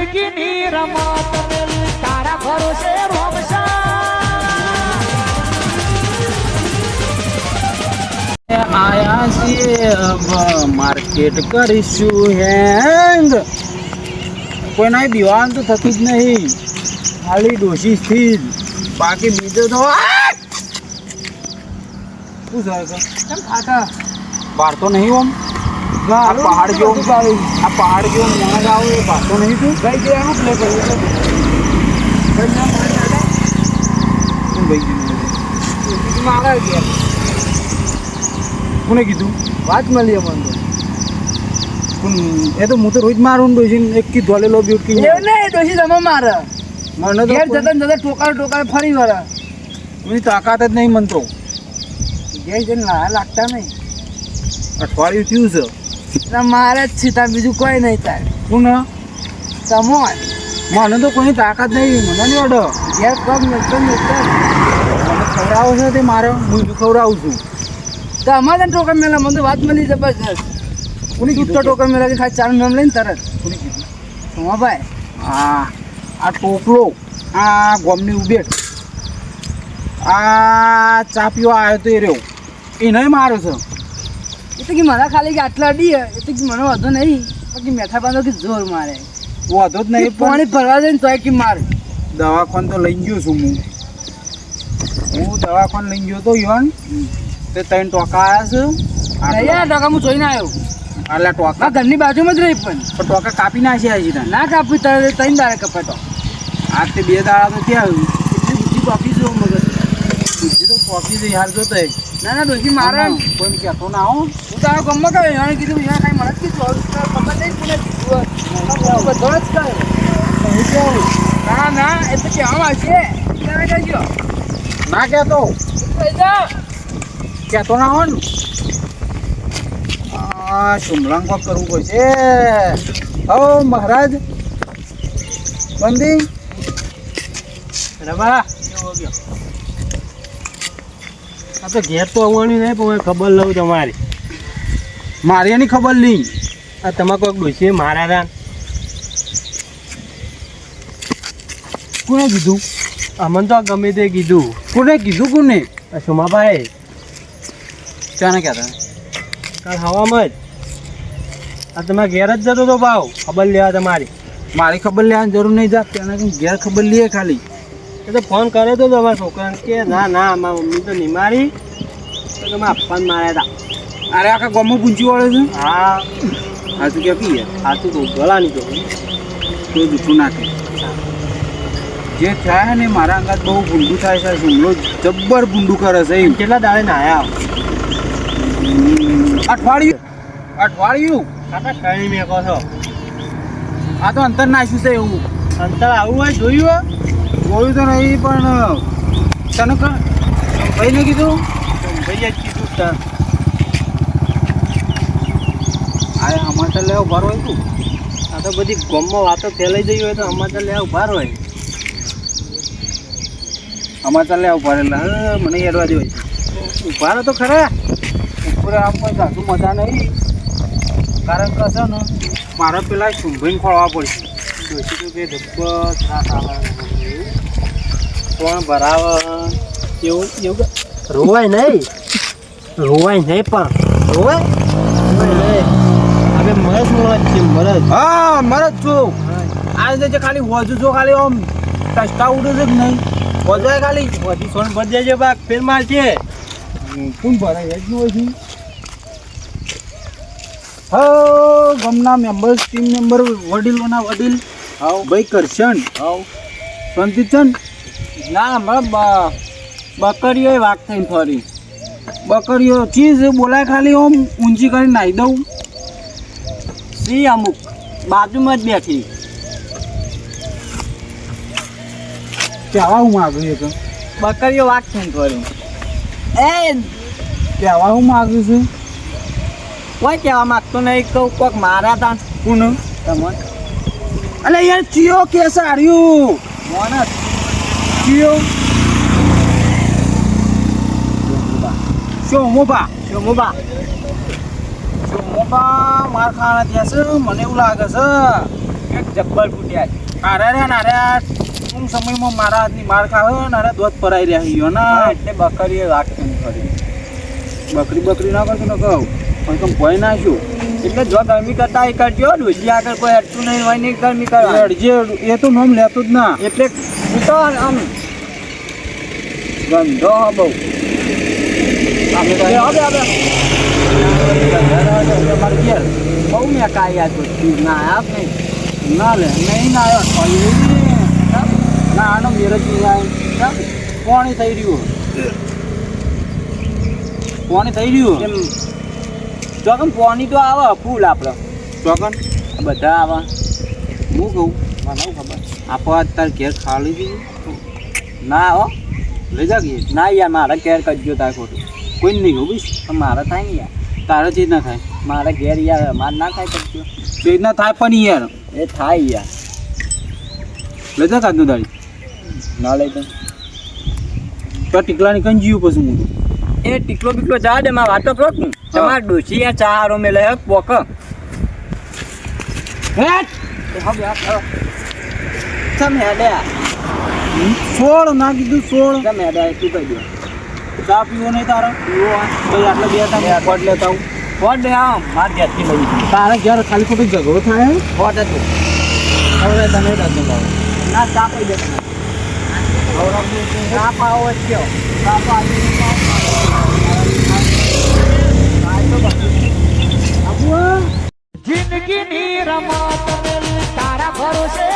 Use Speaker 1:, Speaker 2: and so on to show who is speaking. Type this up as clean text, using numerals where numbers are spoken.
Speaker 1: જિંદગીની રમત મેલી તારા ભરોસે રોમશા
Speaker 2: આયા છીએ માર્કેટ કરીશું હેંગ કોઈના દીવાન તો થતું જ નહીં ખાલી ડોશી થી બાકી બીજો તો શું થાય કેમ ખાતા બહાર તો નહીં ઓમ આ પહાડ જેવો મોણા આવો એ બહાર તો નહીં તું ભાઈ જે એનું પ્લે કર્યું કોને કીધું વાત મળી મને એ તો હું તો રોજ મારું ડોસી એક કી ધોલેલો બ્યુટી ડોસી તમે મારે મને તો જતા જતા ટોકાર ફરી વળે એની તાકાત જ નહીં મન તો ઘેર જઈને લાગતા નહીં અઠવાડિયું થયું છે મારે જ છે તાર બીજું કોઈ નહીં તાર શું ને તમોન મને તો કોઈ તાકાત નહીં મને નહીં ઓર્ડર ઘેર પગ મળતો મને ખવડાવો છે તે મારે હું ખવડાવું છું તો અમારે ટોકન મેળા મને તો વાત મળી જબરજસ્ત કોની કીધું ટોકન મેળા કે ખાલી ચાર નામ લઈને તરત કોની કીધું હા ભાઈ હા આ ટોપલો આ ગોમની ઉબેટ આ ચાપીઓ આવ્યો તો એ રહ્યો એ નહીં મારે છે એ તો કે મારા ખાલી કે આટલા અડી એ તો કે મને વધુ નહીં પછી મેઠા બાંધો કે જોર મારે વધુ જ નહીં પાણી ભરવા જાય ને તો કે મારે દવાખાન તો લઈ ગયો છું હું દવાખાન લઈ ગયો તો યોન તે 3 ટોકા આવ્યા છે ટોકા હું જોઈને આવ્યો એટલે ટોકા ઘરની બાજુમાં જ રહી પણ ટોકા કાપી નાખ્યા હજી ના કાપી તારે 3 દાડે કપાતો આ તે 2 દાડા તો ત્યાં એટલી બુદ્ધિ ટોકી જો મગજ બુદ્ધિ તો ટોકી છે યાર જોતો ના ના ડોસી મારે કોઈ કહેતો ના હો હું તારો ગમમાં કહ્યું એને કીધું અહીંયા કાંઈ મને જ કીધું ખબર નહીં કોને કીધું બધો જ કહ્યું ના ના એ તો કહેવામાં આવશે ત્યારે કહેજો ના કહેતો કહેતો ના હો ને શુમલાંગ કોક કરવું પડશે હો મહારાજ બંદી રવા આ તો ઘેર તો આવવાની નહીં પણ ખબર લઉં તમારી મારી એની ખબર નહીં આ તમારે કોઈક ડોસી મારા રાન કોને કીધું અમને તો ગમે તે કીધું કોને કીધું કોને સોમાભાઈ ચાને કહેતા કાલ હવામાં જ આ તમારે ઘેર જ જતો તો ભાવ ખબર લેવા તમારી મારી ખબર લેવાની જરૂર નહીં જાત તેના ઘેર ખબર લઈએ ખાલી એ તો ફોન કર્યો તો તમારા છોકરાને કે ના ના મારા મમ્મી તો નહીં મારી તો તમે આપવાને માર્યા હતા અરે આખા ગામમાં પૂંચી વળે છે હા હાથું ક્યાં પીએ હાથું તો ગળાની તો જૂઠું નાખે જે થાય ને મારા અંગાત બહુ ભૂંડું થાય છે હુમલો જબ્બર ભૂંડું કરે છે એમ કેટલા દાડે નાયા અઠવાડિયું કાકા કઈ મેં કહો છો આ તો અંતર નાખ્યું છે એવું અંતર આવું હોય જોયું તો નહીં પણ તને ભાઈને કીધું ભાઈએ જ કીધું તને આ અમારે લેવા ઉભાર હોય તું આ તો બધી ગામમાં વાતો ફેલાઈ જઈ હોય તો અમારે લેવા ઉભાર હોય અમારે લેવા ઉભાર એટલે મને એડવા દેવાય ઉભાર તો ખરા ઉપર આમ કોઈ સાચું મજા નહીં કારણ કે છે ને મારે પેલા શુંભાઈને ખોળવા પડશે ડોસી તો કે ધબ્બો ત્રાસ આવે કોણ ભરાવે એવું એવું રોવાય નહીં પણ રોવાય હવે મરજ છે મરજ હા મરજ છું આ રીતે ખાલી વજુ છો ખાલી આમ ટચકા ઉડે છે કે નહીં વજાય ખાલી વધી સોન ભરી જાય બાગ ફેર માર છે કોણ ભરાય એટલું હોય છે હા ગામના મેમ્બર્સ ટીમ મેમ્બર વડીલોના વડીલ હાવ ભાઈ કરશન હાવ સંતિચન ના હમણાં બકરીઓ વાઘ થઈને ફરી બકરીઓ ચીઝ બોલાય ખાલી આમ ઊંચી કરી નાહી દઉં સી અમુક બાજુમાં જ બેઠી કહેવા હું માગ્યું છે બકરીઓ વાઘ થઈને ફરી એ કહેવા હું માગ્યું છું કોઈ કહેવા માંગતો નહીં કહું કોઈક મારા તા કોણ તમને અલે યાર ચિયો કે સાર્યું મોનસ ચિયો શોમોબા માર ખાના ત્યાં છે મને એવું લાગે છે
Speaker 3: એક જબ્બર ફૂટ્યા છે.
Speaker 2: અરે રે ના રે ટૂંક સમયમાં મારા હાથની માર ખાવે ને અરે દોત પરાઈ રહ્યા ઈયો
Speaker 3: હા,
Speaker 2: ના
Speaker 3: એટલે બકરીએ રાખતું ખરી.
Speaker 2: બકરી ના કરતો ને કહું પણ તમે ભય નાખ્યું
Speaker 3: એટલે જો ગરમી કરતા એ કરજો, ડોસી આગળ કોઈ હટતું નહીં હોય નહીં ગરમી કરવા.
Speaker 2: એ તો નોમ લેતો જ ના
Speaker 3: એટલે હું તો આમ ગંધો હા બહુ.
Speaker 2: અમે તો
Speaker 3: હવે
Speaker 2: અમારે ઘેર
Speaker 3: બહુ મેં કાયા તો ના આપ નહીં.
Speaker 2: ના લે નહીં ના આવ્યો ના આનો મેરેજ નહીં આવે કોણી થઈ રહ્યું કોણી થઈ રહ્યું
Speaker 3: એમ જો કેમ પાણી તો આવે ફૂલ આપણે
Speaker 2: ચોકન
Speaker 3: બધા આવે.
Speaker 2: હું કહું
Speaker 3: મને શું ખબર
Speaker 2: આપો આજ તાર ઘેર ખાલી દીધી
Speaker 3: ના હો
Speaker 2: લઈ જા ઘેર
Speaker 3: ના યાર મારે ઘેર કરજો તાર ખોટું
Speaker 2: કોઈ નહીં કહું બીસ
Speaker 3: પણ મારે થાય ને યાર.
Speaker 2: તારે ચીજ ના થાય
Speaker 3: મારે ઘેર યાર મારે ના થાય કરજો.
Speaker 2: ચીજ ના થાય પણ યાર
Speaker 3: એ થાય યાર.
Speaker 2: લઈ જા કાજનું દાડી
Speaker 3: ના લઈ દે
Speaker 2: તો ટીકલાની કઈ જીવું પછી હું
Speaker 3: એ ટીકલો બીકલો જા દે માં વાતો કરો તું. તમારે ડોસી યાર ચારો મેલે હે પોક
Speaker 2: હેટ
Speaker 3: સમ હેડે
Speaker 2: સોળ ના કીધું સોળ
Speaker 3: સમ હેડે તું કહી દે.
Speaker 2: ચા પીવો નહીં તારે પીવો તો આટલા બે ટાઈમ ફોટ લેતા આવું
Speaker 3: ફોટ દે આમ માર ઘેરથી લઈ જઈએ.
Speaker 2: તારે ઘેર ખાલી ખોટો ઝઘડો થાય
Speaker 3: ફોટ હતું
Speaker 2: હવે તને ડાકું લાવો
Speaker 3: ના ચા પી દે તમે. ચા પાવો જ કયો ચા પાવી
Speaker 1: જિંદગીની રમત તારા ભરોસે